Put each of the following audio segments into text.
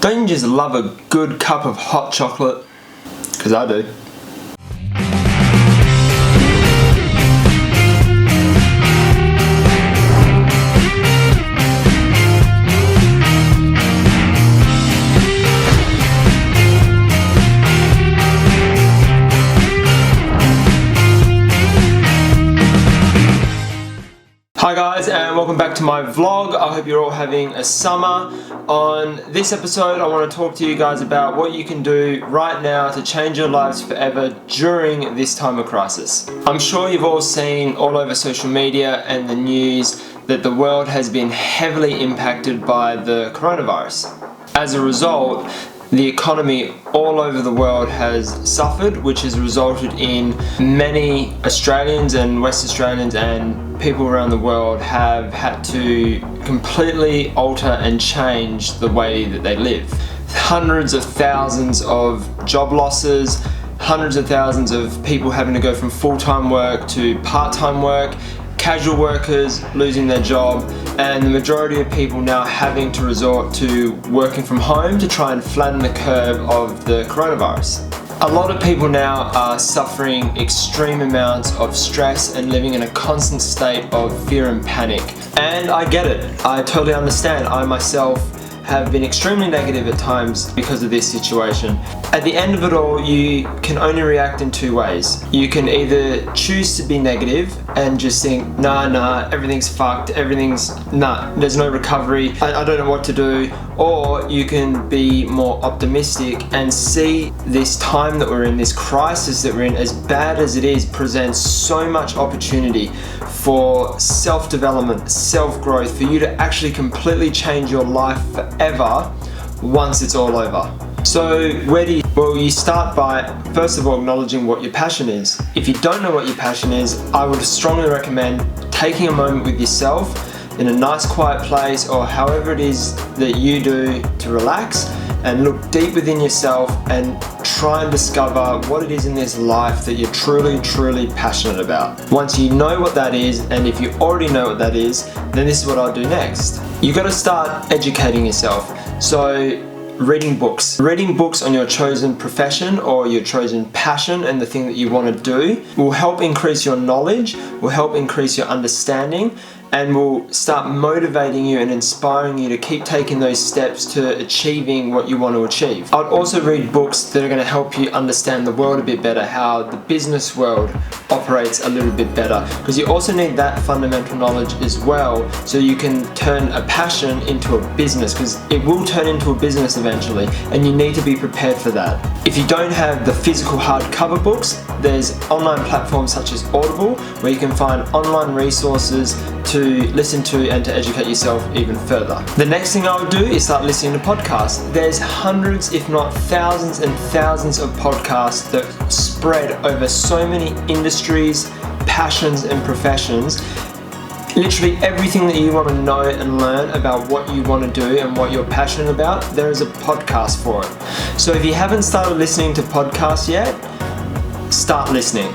Don't you just love a good cup of hot chocolate? Because I do. Hi guys, and welcome back to my vlog. I hope you're all having a summer. On this episode, I want to talk to you guys about what you can do right now to change your lives forever during this time of crisis. I'm sure you've all seen all over social media and the news that the world has been heavily impacted by the coronavirus. As a result, the economy all over the world has suffered, which has resulted in many Australians and West Australians and people around the world have had to completely alter and change the way that they live. Hundreds of thousands of job losses, hundreds of thousands of people having to go from full-time work to part-time work, casual workers losing their job, and the majority of people now having to resort to working from home to try and flatten the curve of the coronavirus. A lot of people now are suffering extreme amounts of stress and living in a constant state of fear and panic. And I get it. I totally understand. I myself have been extremely negative at times because of this situation. At the end of it all, you can only react in two ways. You can either choose to be negative and just think, nah, everything's fucked, there's no recovery, I don't know what to do. Or you can be more optimistic and see this time that we're in, this crisis that we're in, as bad as it is, presents so much opportunity for self-development, self-growth, for you to actually completely change your life forever once it's all over. So where do you? Well, you start by, first of all, acknowledging what your passion is. If you don't know what your passion is, I would strongly recommend taking a moment with yourself in a nice quiet place, or however it is that you do to relax, and look deep within yourself and try and discover what it is in this life that you're truly passionate about. Once you know what that is, and if you already know what that is, then this is what I'll do next. You've got to start educating yourself. So reading books on your chosen profession or your chosen passion and the thing that you want to do will help increase your knowledge, will help increase your understanding, and will start motivating you and inspiring you to keep taking those steps to achieving what you want to achieve. I'd also read books that are going to help you understand the world a bit better, how the business world operates a little bit better, because you also need that fundamental knowledge as well, so you can turn a passion into a business, because it will turn into a business eventually, and you need to be prepared for that. If you don't have the physical hardcover books, there's online platforms such as Audible, where you can find online resources to listen to and to educate yourself even further. The next thing I would do is start listening to podcasts. There's hundreds, if not thousands and thousands of podcasts that spread over so many industries, passions and professions. Literally everything that you want to know and learn about what you want to do and what you're passionate about, there is a podcast for it. So if you haven't started listening to podcasts yet, start listening.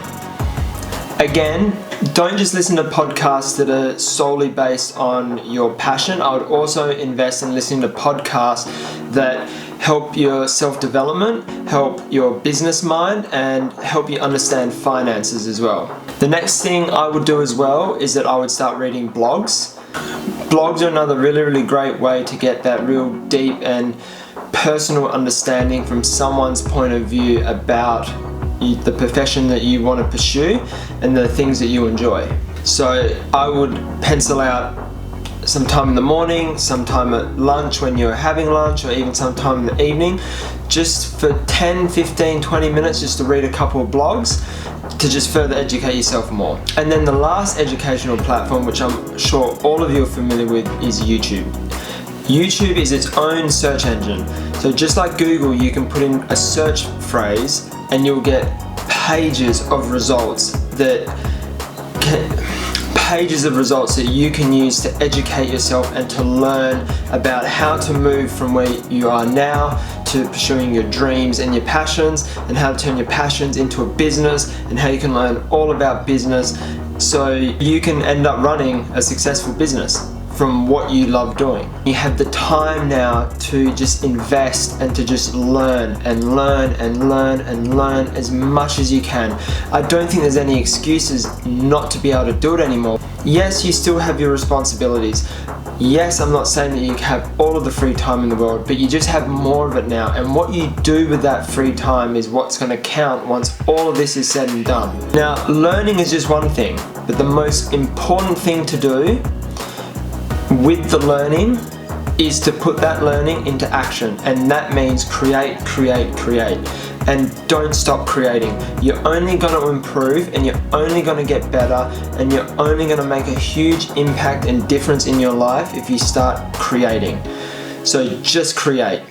Again, don't just listen to podcasts that are solely based on your passion. I would also invest in listening to podcasts that help your self-development, help your business mind, and help you understand finances as well. The next thing I would do as well is that I would start reading blogs. Blogs are another really great way to get that real deep and personal understanding from someone's point of view about the profession that you want to pursue and the things that you enjoy. So I would pencil out some time in the morning, some time at lunch when you're having lunch, or even some time in the evening, just for 10, 15, 20 minutes just to read a couple of blogs to just further educate yourself more. And then the last educational platform, which I'm sure all of you are familiar with, is YouTube. YouTube is its own search engine. So just like Google, you can put in a search phrase and you'll get pages of results that you can use to educate yourself and to learn about how to move from where you are now to pursuing your dreams and your passions, and how to turn your passions into a business, and how you can learn all about business so you can end up running a successful business from what you love doing. You have the time now to just invest and to just learn and learn and learn and learn as much as you can. I don't think there's any excuses not to be able to do it anymore. Yes, you still have your responsibilities. Yes, I'm not saying that you have all of the free time in the world, but you just have more of it now. And what you do with that free time is what's going to count once all of this is said and done. Now, learning is just one thing, but the most important thing to do with the learning is to put that learning into action, and that means create, and don't stop creating. You're only going to improve, and you're only going to get better, and you're only going to make a huge impact and difference in your life if you start creating. So just create.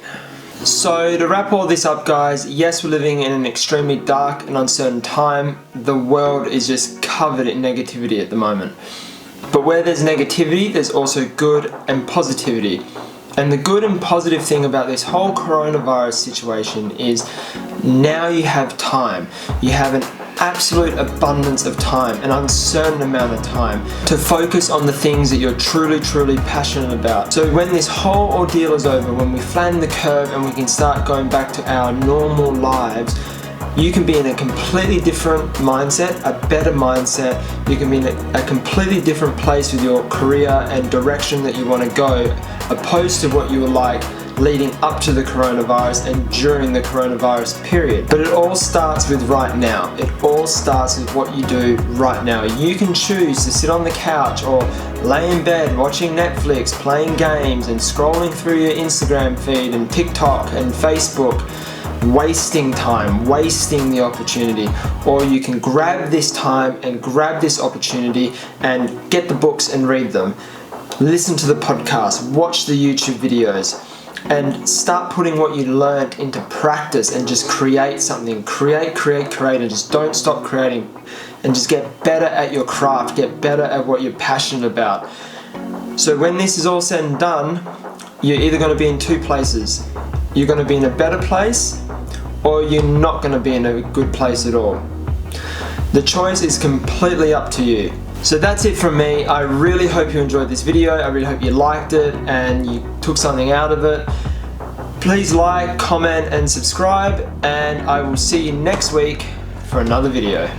So to wrap all this up, guys, yes, we're living in an extremely dark and uncertain time. The world is just covered in negativity at the moment. But where there's negativity, there's also good and positivity. And the good and positive thing about this whole coronavirus situation is now you have time. You have an absolute abundance of time, an uncertain amount of time to focus on the things that you're truly passionate about. So when this whole ordeal is over, when we flatten the curve and we can start going back to our normal lives, you can be in a completely different mindset, a better mindset. You can be in a completely different place with your career and direction that you want to go, opposed to what you were like leading up to the coronavirus and during the coronavirus period. But it all starts with right now. It all starts with what you do right now. You can choose to sit on the couch or lay in bed watching Netflix, playing games and scrolling through your Instagram feed and TikTok and Facebook, wasting time, wasting the opportunity. Or you can grab this time and grab this opportunity and get the books and read them. Listen to the podcast, watch the YouTube videos, and start putting what you learned into practice and just create something. Create, and just don't stop creating. And just get better at your craft, get better at what you're passionate about. So when this is all said and done, you're either going to be in two places. You're going to be in a better place, or you're not going to be in a good place at all. The choice is completely up to you. So that's it from me. I really hope you enjoyed this video. I really hope you liked it and you took something out of it. Please like, comment and subscribe, and I will see you next week for another video.